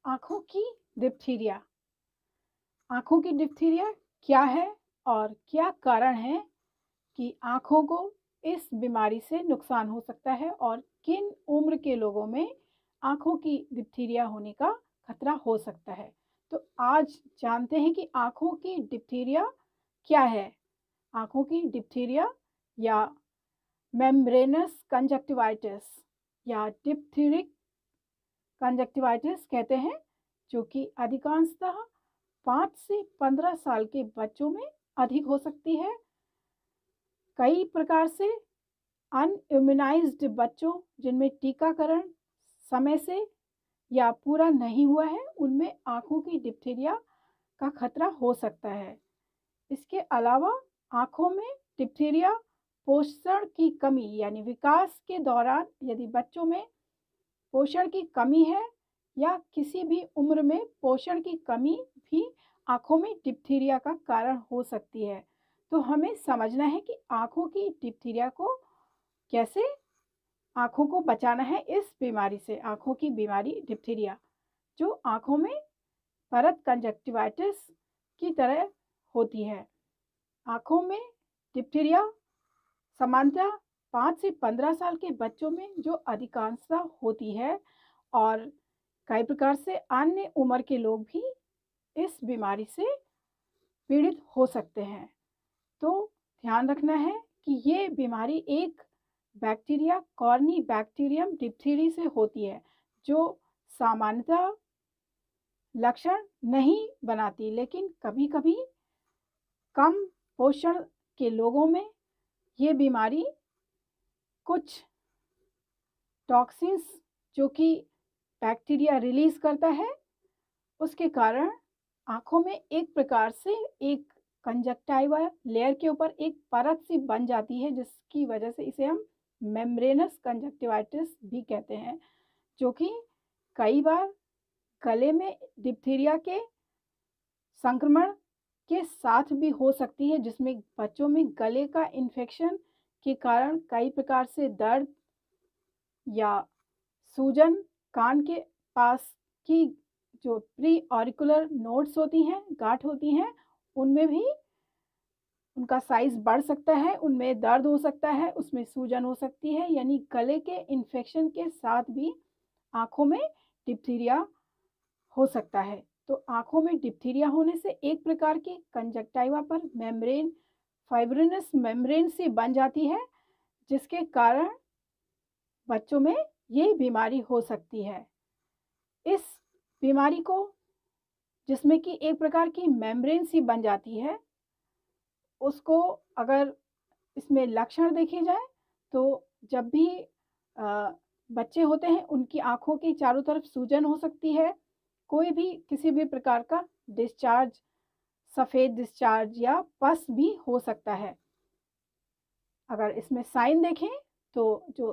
आँखों की डिप्थीरिया। आँखों की डिप्थीरिया क्या है और क्या कारण है कि आँखों को इस बीमारी से नुकसान हो सकता है और किन उम्र के लोगों में आँखों की डिप्थीरिया होने का खतरा हो सकता है। तो आज जानते हैं कि आँखों की डिप्थीरिया क्या है। आँखों की डिप्थीरिया या मेम्ब्रेनस कंजक्टिवाइटिस या डिप्थीरिक कंजक्टिवाइटिस कहते हैं, जो कि अधिकांशतः 5 से 15 साल के बच्चों में अधिक हो सकती है। कई प्रकार से अनइम्यूनाइज्ड बच्चों जिनमें टीकाकरण समय से या पूरा नहीं हुआ है, उनमें आँखों की डिप्थीरिया का खतरा हो सकता है। इसके अलावा आँखों में डिप्थीरिया पोषण की कमी यानी विकास के दौरान यदि बच्चों में पोषण की कमी है या किसी भी उम्र में पोषण की कमी भी आँखों में डिप्थीरिया का कारण हो सकती है। तो हमें समझना है कि आँखों की डिप्थीरिया को कैसे आँखों को बचाना है इस बीमारी से। आँखों की बीमारी डिप्थीरिया जो आँखों में परत कंजक्टिवाइटिस की तरह होती है। आँखों में डिप्थीरिया सामान्यतः 5 से 15 साल के बच्चों में जो अधिकांशतः होती है और कई प्रकार से अन्य उम्र के लोग भी इस बीमारी से पीड़ित हो सकते हैं। तो ध्यान रखना है कि ये बीमारी एक बैक्टीरिया कॉर्नी बैक्टीरियम डिप्थीरी से होती है, जो सामान्यतः लक्षण नहीं बनाती, लेकिन कभी-कभी कम पोषण के लोगों में ये बीमारी कुछ टॉक्सिन्स जो कि बैक्टीरिया रिलीज करता है, उसके कारण आँखों में एक प्रकार से एक कंजक्टाइवा लेयर के ऊपर एक परत सी बन जाती है, जिसकी वजह से इसे हम मेम्ब्रेनस कंजक्टिवाइटिस भी कहते हैं, जो कि कई बार गले में डिप्थीरिया के संक्रमण के साथ भी हो सकती है, जिसमें बच्चों में गले का इन्फेक्शन के कारण कई प्रकार से दर्द या सूजन, कान के पास की जो प्री ऑरिकुलर नोड्स होती हैं, गांठ होती हैं, उनमें भी उनका साइज बढ़ सकता है, उनमें दर्द हो सकता है, उसमें सूजन हो सकती है। यानी गले के इन्फेक्शन के साथ भी आँखों में डिप्थीरिया हो सकता है। तो आँखों में डिप्थीरिया होने से एक प्रकार की कंजक्टाइवा पर मेम्ब्रेन फाइब्रिनस मेम्ब्रेन सी बन जाती है, जिसके कारण बच्चों में ये बीमारी हो सकती है। इस बीमारी को, जिसमें कि एक प्रकार की मेम्ब्रेन सी बन जाती है, उसको अगर इसमें लक्षण देखे जाए तो जब भी बच्चे होते हैं उनकी आँखों की चारों तरफ सूजन हो सकती है, कोई भी किसी भी प्रकार का डिस्चार्ज, सफ़ेद डिस्चार्ज या पस भी हो सकता है। अगर इसमें साइन देखें तो जो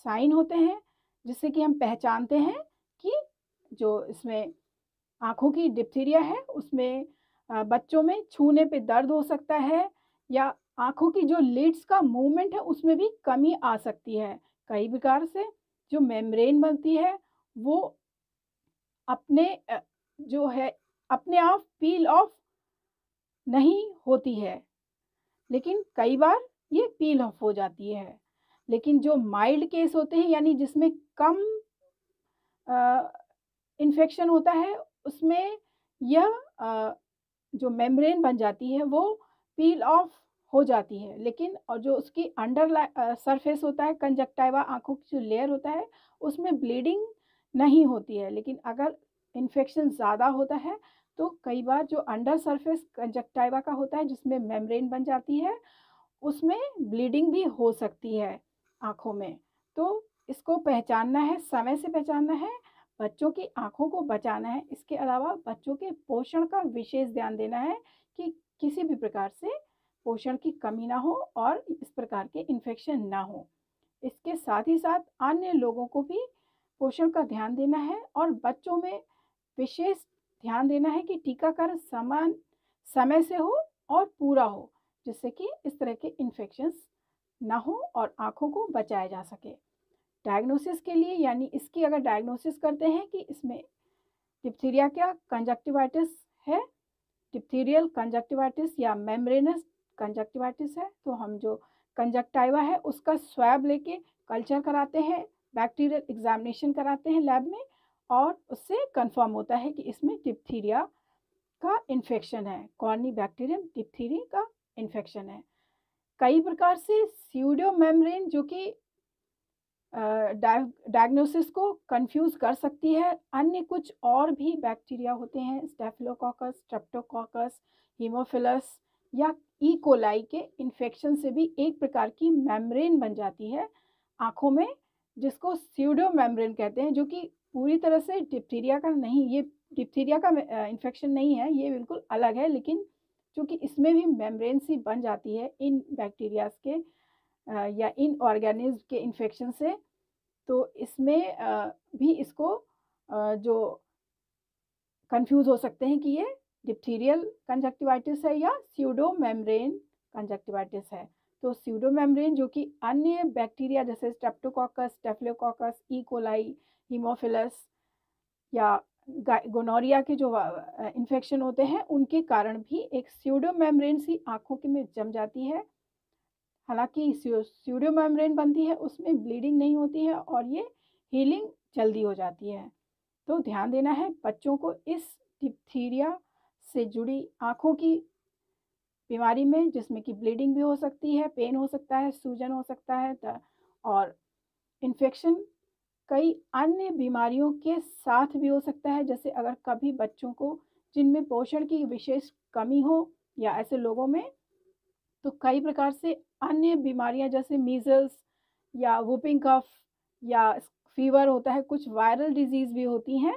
साइन होते हैं जिससे कि हम पहचानते हैं कि जो इसमें आँखों की डिप्थीरिया है, उसमें बच्चों में छूने पे दर्द हो सकता है या आँखों की जो लिड्स का मूवमेंट है उसमें भी कमी आ सकती है। कई प्रकार से जो मेम्ब्रेन बनती है वो अपने जो है अपने आप पील ऑफ नहीं होती है, लेकिन कई बार ये पील ऑफ हो जाती है। लेकिन जो माइल्ड केस होते हैं यानी जिसमें कम इन्फेक्शन होता है, उसमें यह जो मेम्ब्रेन बन जाती है वो पील ऑफ हो जाती है, लेकिन और जो उसकी अंडर सरफेस होता है कंजक्टाइवा, आँखों की जो लेयर होता है, उसमें ब्लीडिंग नहीं होती है। लेकिन अगर इन्फेक्शन ज़्यादा होता है तो कई बार जो अंडर सरफेस कंजक्टाइवा का होता है जिसमें मेम्ब्रेन बन जाती है, उसमें ब्लीडिंग भी हो सकती है आँखों में। तो इसको पहचानना है, समय से पहचानना है, बच्चों की आँखों को बचाना है। इसके अलावा बच्चों के पोषण का विशेष ध्यान देना है कि किसी भी प्रकार से पोषण की कमी ना हो और इस प्रकार के इन्फेक्शन ना हो। इसके साथ ही साथ अन्य लोगों को भी पोषण का ध्यान देना है और बच्चों में विशेष ध्यान देना है कि टीकाकरण समान समय से हो और पूरा हो, जिससे कि इस तरह के इन्फेक्शंस ना हो और आँखों को बचाया जा सके। डायग्नोसिस के लिए यानी इसकी अगर डायग्नोसिस करते हैं कि इसमें डिप्थीरिया क्या कंजक्टिवाइटिस है, डिप्थीरियल कंजक्टिवाइटिस या मेम्ब्रेनस कंजक्टिवाइटिस है। तो हम जो कंजक्टाइवा है उसका स्वैब लेके कल्चर कराते हैं, बैक्टीरियल एग्जामिनेशन कराते हैं लैब में, और उससे कंफर्म होता है कि इसमें डिप्थीरिया का इन्फेक्शन है, कॉर्नी बैक्टीरियम डिप्थीरी का इन्फेक्शन है। कई प्रकार से स्यूडो मेम्ब्रेन जो कि डायग्नोसिस को कंफ्यूज कर सकती है। अन्य कुछ और भी बैक्टीरिया होते हैं, स्टेफिलोकोकस, स्ट्रेप्टोकोकस, हीमोफिलस या ई कोलाई के इन्फेक्शन से भी एक प्रकार की मेम्ब्रेन बन जाती है आँखों में, जिसको स्यूडो मेम्ब्रेन कहते हैं, जो कि पूरी तरह से डिप्थीरिया का नहीं, ये डिप्थीरिया का इन्फेक्शन नहीं है, ये बिल्कुल अलग है। लेकिन चूँकि इसमें भी मेम्ब्रेन सी बन जाती है इन बैक्टीरियाज के या इन ऑर्गेनिज्म के इन्फेक्शन से, तो इसमें भी इसको जो कंफ्यूज हो सकते हैं कि ये डिप्थीरियल कंजक्टिवाइटिस है या स्यूडो मेम्ब्रेन कंजक्टिवाइटिस है। तो स्यूडो मेम्ब्रेन जो कि अन्य बैक्टीरिया जैसे Streptococcus, staphylococcus, E coli, Haemophilus या गोनोरिया के जो इन्फेक्शन होते हैं उनके कारण भी एक स्यूडो मेम्ब्रेन सी आँखों के में जम जाती है। हालांकि स्यूडो मेम्ब्रेन बनती है उसमें ब्लीडिंग नहीं होती है और ये हीलिंग जल्दी हो जाती है। तो ध्यान देना है बच्चों को इस डिप्थीरिया से जुड़ी आँखों की बीमारी में, जिसमें कि ब्लीडिंग भी हो सकती है, पेन हो सकता है, सूजन हो सकता है और इन्फेक्शन कई अन्य बीमारियों के साथ भी हो सकता है। जैसे अगर कभी बच्चों को जिनमें पोषण की विशेष कमी हो या ऐसे लोगों में, तो कई प्रकार से अन्य बीमारियां जैसे मीजल्स या वुपिंग कफ या फीवर होता है, कुछ वायरल डिजीज़ भी होती हैं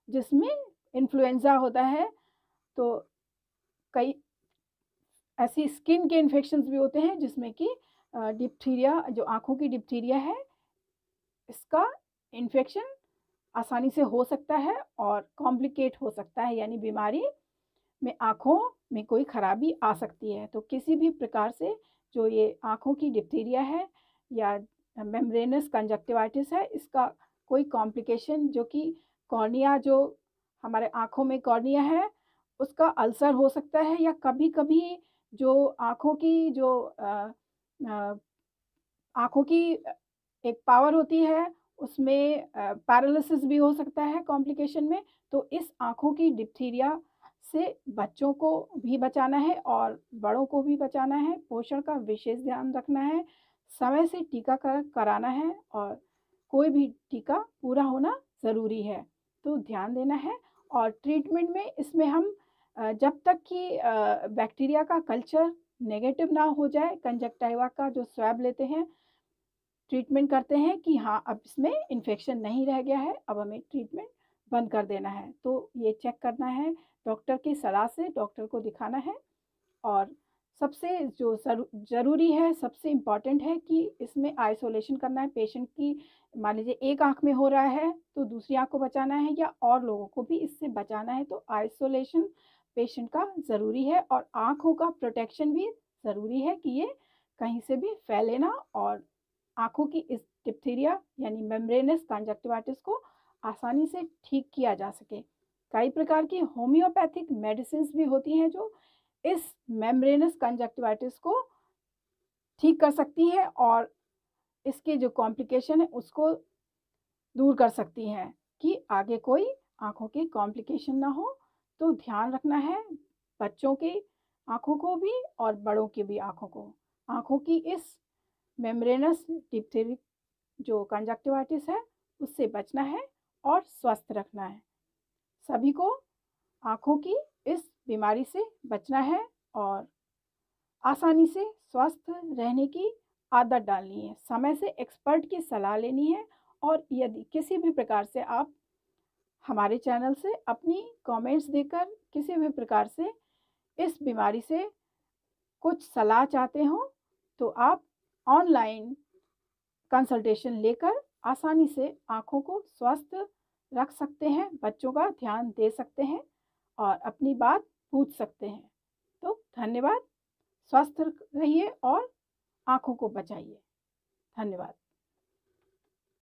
जिसमें इन्फ्लुएंजा होता है। तो कई ऐसी स्किन के इन्फेक्शंस भी होते हैं जिसमें कि डिप्थीरिया, जो आँखों की डिप्थीरिया है, इसका इन्फेक्शन आसानी से हो सकता है और कॉम्प्लिकेट हो सकता है, यानी बीमारी में आँखों में कोई खराबी आ सकती है। तो किसी भी प्रकार से जो ये आँखों की डिप्थीरिया है या मेम्ब्रेनस कंजक्टिवाइटिस है, इसका कोई कॉम्प्लिकेशन जो कि कॉर्निया, जो हमारे आँखों में कॉर्निया है, उसका अल्सर हो सकता है, या कभी-कभी जो आँखों की जो आँखों की एक पावर होती है उसमें पैरालिसिस भी हो सकता है कॉम्प्लिकेशन में। तो इस आँखों की डिप्थीरिया से बच्चों को भी बचाना है और बड़ों को भी बचाना है। पोषण का विशेष ध्यान रखना है, समय से टीकाकरण कराना है और कोई भी टीका पूरा होना ज़रूरी है, तो ध्यान देना है। और ट्रीटमेंट में इसमें हम जब तक कि बैक्टीरिया का कल्चर नेगेटिव ना हो जाए, कंजक्टाइवा का जो स्वैब लेते हैं, ट्रीटमेंट करते हैं कि हाँ अब इसमें इन्फेक्शन नहीं रह गया है, अब हमें ट्रीटमेंट बंद कर देना है। तो ये चेक करना है, डॉक्टर की सलाह से डॉक्टर को दिखाना है। और सबसे जो ज़रूरी है, सबसे इम्पॉर्टेंट है कि इसमें आइसोलेशन करना है पेशेंट की। मान लीजिए एक आँख में हो रहा है तो दूसरी आँख को बचाना है या और लोगों को भी इससे बचाना है, तो आइसोलेशन पेशेंट का ज़रूरी है और आँखों का प्रोटेक्शन भी ज़रूरी है कि ये कहीं से भी फैले ना, और आँखों की इस डिप्थीरिया यानी मेम्ब्रेनस कंजक्टिवाइटिस को आसानी से ठीक किया जा सके। कई प्रकार की होम्योपैथिक मेडिसिन भी होती हैं जो इस मेम्ब्रेनस कंजक्टिवाइटिस को ठीक कर सकती हैं और इसके जो कॉम्प्लिकेशन है उसको दूर कर सकती हैं कि आगे कोई आँखों की कॉम्प्लिकेशन ना हो। तो ध्यान रखना है बच्चों की आँखों को भी और बड़ों की भी आँखों को। आँखों की इस मेम्ब्रेनस डिप्थीरिया जो कंजक्टिवाइटिस है उससे बचना है और स्वस्थ रखना है। सभी को आँखों की इस बीमारी से बचना है और आसानी से स्वस्थ रहने की आदत डालनी है, समय से एक्सपर्ट की सलाह लेनी है। और यदि किसी भी प्रकार से आप हमारे चैनल से अपनी कमेंट्स देकर किसी भी प्रकार से इस बीमारी से कुछ सलाह चाहते हो, तो आप ऑनलाइन कंसल्टेशन लेकर आसानी से आँखों को स्वस्थ रख सकते हैं, बच्चों का ध्यान दे सकते हैं और अपनी बात पूछ सकते हैं। तो धन्यवाद, स्वस्थ रहिए और आँखों को बचाइए। धन्यवाद।